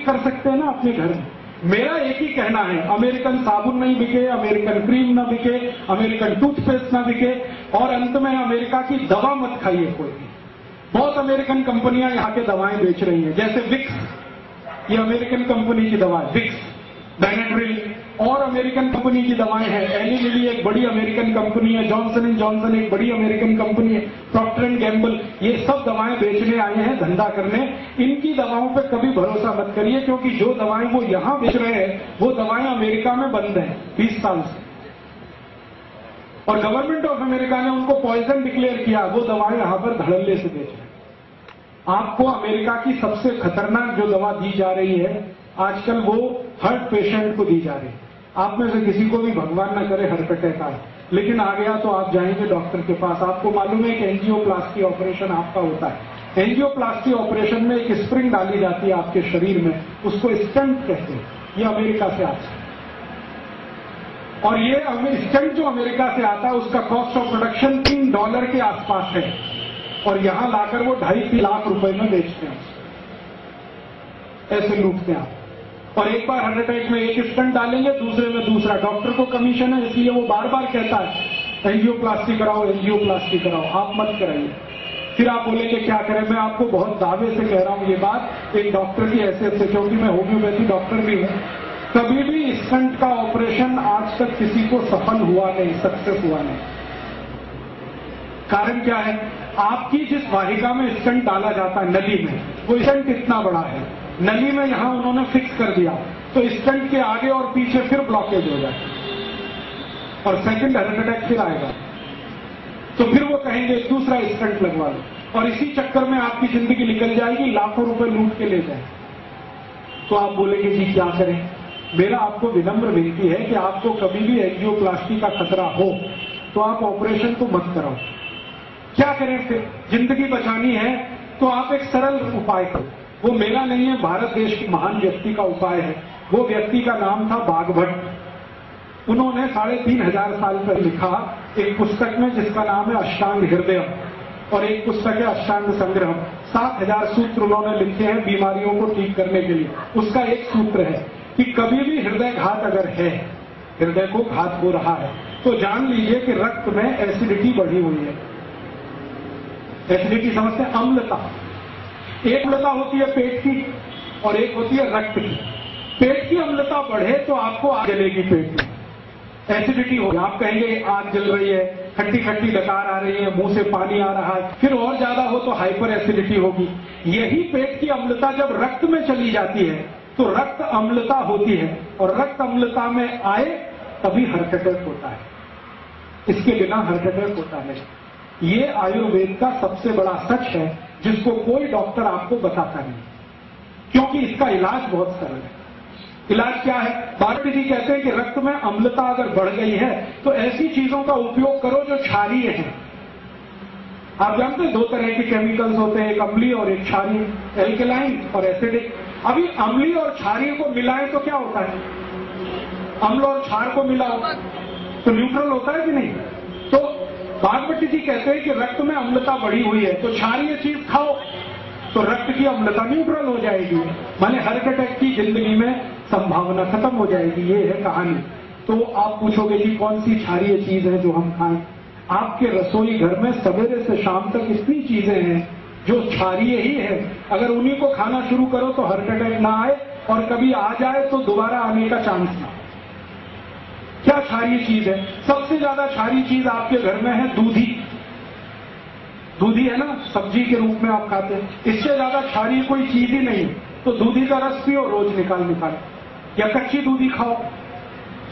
कर सकते हैं ना अपने घर में। मेरा एक ही कहना है, अमेरिकन साबुन नहीं बिके, अमेरिकन क्रीम ना बिके, अमेरिकन टूथपेस्ट ना बिके, और अंत में अमेरिका की दवा मत खाइए कोई भी। बहुत अमेरिकन कंपनियां यहाँ के दवाएं बेच रही हैं, जैसे विक्स, ये अमेरिकन कंपनी की दवा है विक्स, बेनेड्रिल, और अमेरिकन कंपनी की दवाएं हैं, एली लिली एक बड़ी अमेरिकन कंपनी है, जॉनसन एंड जॉनसन एक बड़ी अमेरिकन कंपनी है, प्रॉक्टर एंड गैम्बल, ये सब दवाएं बेचने आए हैं, धंधा करने। इनकी दवाओं पे कभी भरोसा मत करिए, क्योंकि जो दवाएं वो यहां बेच रहे हैं वो दवाएं अमेरिका में बंद हैं 20 साल से, और गवर्नमेंट ऑफ अमेरिका ने उनको पॉइजन डिक्लेयर किया, वो दवाएं यहां पर धड़ल्ले से बेच रहे हैं। आपको अमेरिका की सबसे खतरनाक जो दवा दी जा रही है आजकल, वो हार्ट पेशेंट को दी जा रही है। आप में से किसी को भी भगवान न करे हार्ट अटैक आए, लेकिन आ गया तो आप जाएंगे डॉक्टर के पास, आपको मालूम है कि एंजियोप्लास्टी ऑपरेशन आपका होता है। एंजियोप्लास्टी ऑपरेशन में एक स्प्रिंग डाली जाती है आपके शरीर में, उसको स्टंट कहते हैं, ये अमेरिका से आता है। और ये स्टंट जो अमेरिका से आता है उसका कॉस्ट ऑफ प्रोडक्शन $3 के आसपास है, और यहां लाकर वो 2.5 लाख रुपए में बेचते हैं, ऐसे लूटते हैं आप। और एक बार हार्ट अटैक में एक स्टंट डालेंगे, दूसरे में दूसरा। डॉक्टर को कमीशन है, इसलिए वो बार बार कहता है एंजियोप्लास्टी कराओ, एंजियोप्लास्टी कराओ, आप मत कराइए। फिर आप बोलेंगे क्या करें। मैं आपको बहुत दावे से कह रहा हूं ये बात, एक डॉक्टर की हैसियत से, क्योंकि मैं होम्योपैथी डॉक्टर भी हूं। कभी भी स्टंट का ऑपरेशन आज तक किसी को सफल हुआ नहीं, सक्सेस हुआ नहीं। कारण क्या है? आपकी जिस वाहिका में स्टंट डाला जाता है नली में, वो स्टंट इतना बड़ा है, नली में यहां उन्होंने फिक्स कर दिया, तो स्टंट के आगे और पीछे फिर ब्लॉकेज हो जाए और सेकंड हार्ट अटैक फिर आएगा, तो फिर वो कहेंगे दूसरा स्टंट लगवा लो, और इसी चक्कर में आपकी जिंदगी निकल जाएगी, लाखों रुपए लूट के ले जाए। तो आप बोलेंगे जी क्या करें? मेरा आपको विनम्र विनती है कि आपको कभी भी एंजियोप्लास्टी का खतरा हो तो आप ऑपरेशन तो मत कराओ। क्या करें फिर? जिंदगी बचानी है तो आप एक सरल उपाय करो। वो मेरा नहीं है, भारत देश की महान व्यक्ति का उपाय है। वो व्यक्ति का नाम था बागभट्ट। उन्होंने 3500 साल पहले लिखा एक पुस्तक में जिसका नाम है अष्टांग हृदय, और एक पुस्तक है अष्टांग संग्रह। 7000 सूत्र उन्होंने लिखे हैं बीमारियों को ठीक करने के लिए। उसका एक सूत्र है कि कभी भी हृदय घात अगर है, हृदय को घात हो रहा है, तो जान लीजिए कि रक्त में एसिडिटी बढ़ी हुई है। एसिडिटी समझते हैं? अम्लता। एक अम्लता होती है पेट की और एक होती है रक्त की। पेट की अम्लता बढ़े तो आपको आग जलेगी पेट में, एसिडिटी होगी, आप कहेंगे आग जल रही है, खट्टी खट्टी डकार आ रही है, मुंह से पानी आ रहा है। फिर और ज्यादा हो तो हाइपर एसिडिटी होगी। यही पेट की अम्लता जब रक्त में चली जाती है तो रक्त अम्लता होती है, और रक्त अम्लता में आए तभी हार्ट अटैक होता है। इसके बिना हार्ट अटैक होता है। ये आयुर्वेद का सबसे बड़ा सच है जिसको कोई डॉक्टर आपको बताता नहीं, क्योंकि इसका इलाज बहुत सरल है। इलाज क्या है? बागवती जी कहते हैं कि रक्त में अम्लता अगर बढ़ गई है तो ऐसी चीजों का उपयोग करो जो क्षारीय है। आप जानते हैं 2 तरह के केमिकल्स होते हैं, एक अम्लीय और एक क्षारीय, एल्केलाइन और एसिडिक। अभी अम्लीय और क्षारीय को मिलाएं तो क्या होता है? अम्ल और क्षार को मिलाओ तो न्यूट्रल होता है कि नहीं? तो बागवती जी कहते हैं कि रक्त में अम्लता बढ़ी हुई है तो क्षारीय चीज खाओ तो रक्त की अम्लता न्यूट्रल हो जाएगी, माने हार्ट अटैक की जिंदगी में संभावना खत्म हो जाएगी। ये है कहानी। तो आप पूछोगे कि कौन सी क्षारीय चीज है जो हम खाएं? आपके रसोई घर में सवेरे से शाम तक इतनी चीजें हैं जो क्षारीय ही है। अगर उन्हीं को खाना शुरू करो तो हार्ट अटैक ना आए, और कभी आ जाए तो दोबारा आने का चांस ना। क्या क्षारीय चीज है? सबसे ज्यादा क्षारीय चीज आपके घर में है दूधी। दूधी है ना, सब्जी के रूप में आप खाते हैं। इससे ज्यादा क्षारीय कोई चीज ही नहीं। तो दूधी का रस पियो रोज निकाल, या कच्ची दूधी खाओ।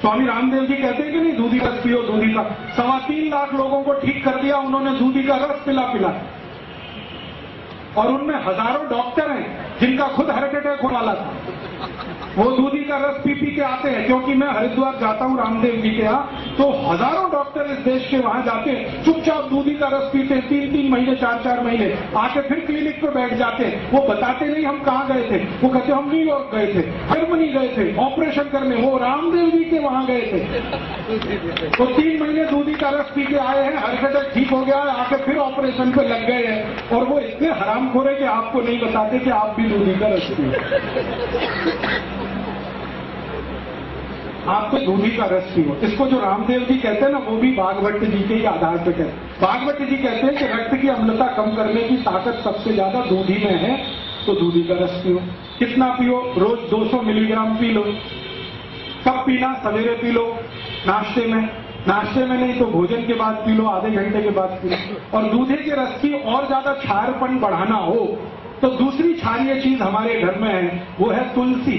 स्वामी रामदेव जी कहते हैं कि नहीं, दूधी का रस पियो, दूधी का 3.25 लाख लोगों को ठीक कर दिया उन्होंने दूधी का रस पिला। और उनमें हजारों डॉक्टर हैं जिनका खुद हार्ट अटैक होने वाला था, वो दूधी का रस पी के आते हैं। क्योंकि मैं हरिद्वार जाता हूं रामदेव जी के यहाँ, तो हजारों डॉक्टर इस देश के वहां जाते हैं, चुपचाप दूधी का रस पीते हैं 3-3 महीने 4-4 महीने, आके फिर क्लिनिक पे बैठ जाते हैं। वो बताते नहीं हम कहाँ गए थे, वो कहते हम न्यूयॉर्क गए थे, जर्मनी गए थे ऑपरेशन करने, वो रामदेव जी के वहां गए थे। तो 3 महीने दूधी का रस पी के आए हैं, हार्ट अटैक ठीक हो गया है, के फिर ऑपरेशन पे लग गए हैं, और वो इतने हरामखोर है कि आपको नहीं बताते कि आप भी दूधी का रस पियो। आप तो दूधी का रस पियो। इसको जो रामदेव जी कहते हैं ना, वो भी भागवत जी के ही आधार पर कहते हैं। भागवत जी कहते हैं कि रक्त की अम्लता कम करने की ताकत सबसे ज्यादा दूधी में है, तो दूधी का रस पियो। कितना पियो? रोज 200 मिलीग्राम पी लो। कब पीना? सवेरे पी लो, नाश्ते में। नाश्ते में नहीं तो भोजन के बाद पी लो, आधे घंटे के बाद पी लो। और दूधे के रस की और ज्यादा क्षारपन बढ़ाना हो तो दूसरी क्षारीय चीज हमारे घर में है, वो है तुलसी।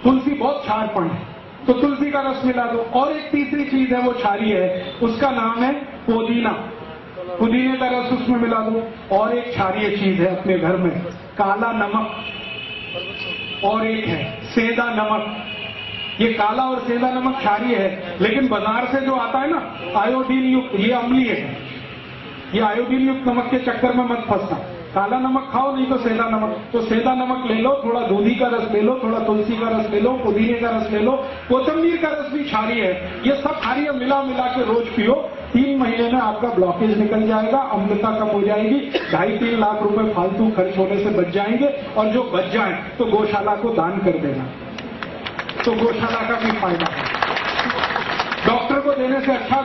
तुलसी बहुत क्षारपन है, तो तुलसी का रस मिला दो। और एक तीसरी चीज है, वो क्षारीय है, उसका नाम है पुदीना। पुदीने का रस उसमें मिला दो। और एक क्षारीय चीज है अपने घर में, काला नमक। और एक है सेंधा नमक। ये काला और सेंधा नमक क्षारीय है, लेकिन बाजार से जो आता है ना आयोडीन युक्त, ये अम्लीय है। ये आयोडीन युक्त नमक के चक्कर में मत फंसना। काला नमक खाओ, नहीं तो सेंधा नमक। तो सेंधा नमक ले लो, थोड़ा दूधी का रस ले लो, थोड़ा तुलसी का रस ले लो, पुदीने का रस ले लो, कोथिंबीर का रस भी क्षारीय है। ये सब क्षारीय मिला मिला के रोज पियो। 3 महीने में आपका ब्लॉकेज निकल जाएगा, अम्लता कम हो जाएगी, 2.5-3 लाख रुपए फालतू खर्च होने से बच जाएंगे। और जो बच जाए तो गौशाला को दान कर देना, तो गौशाला का भी फायदा है। डॉक्टर को देने से अच्छा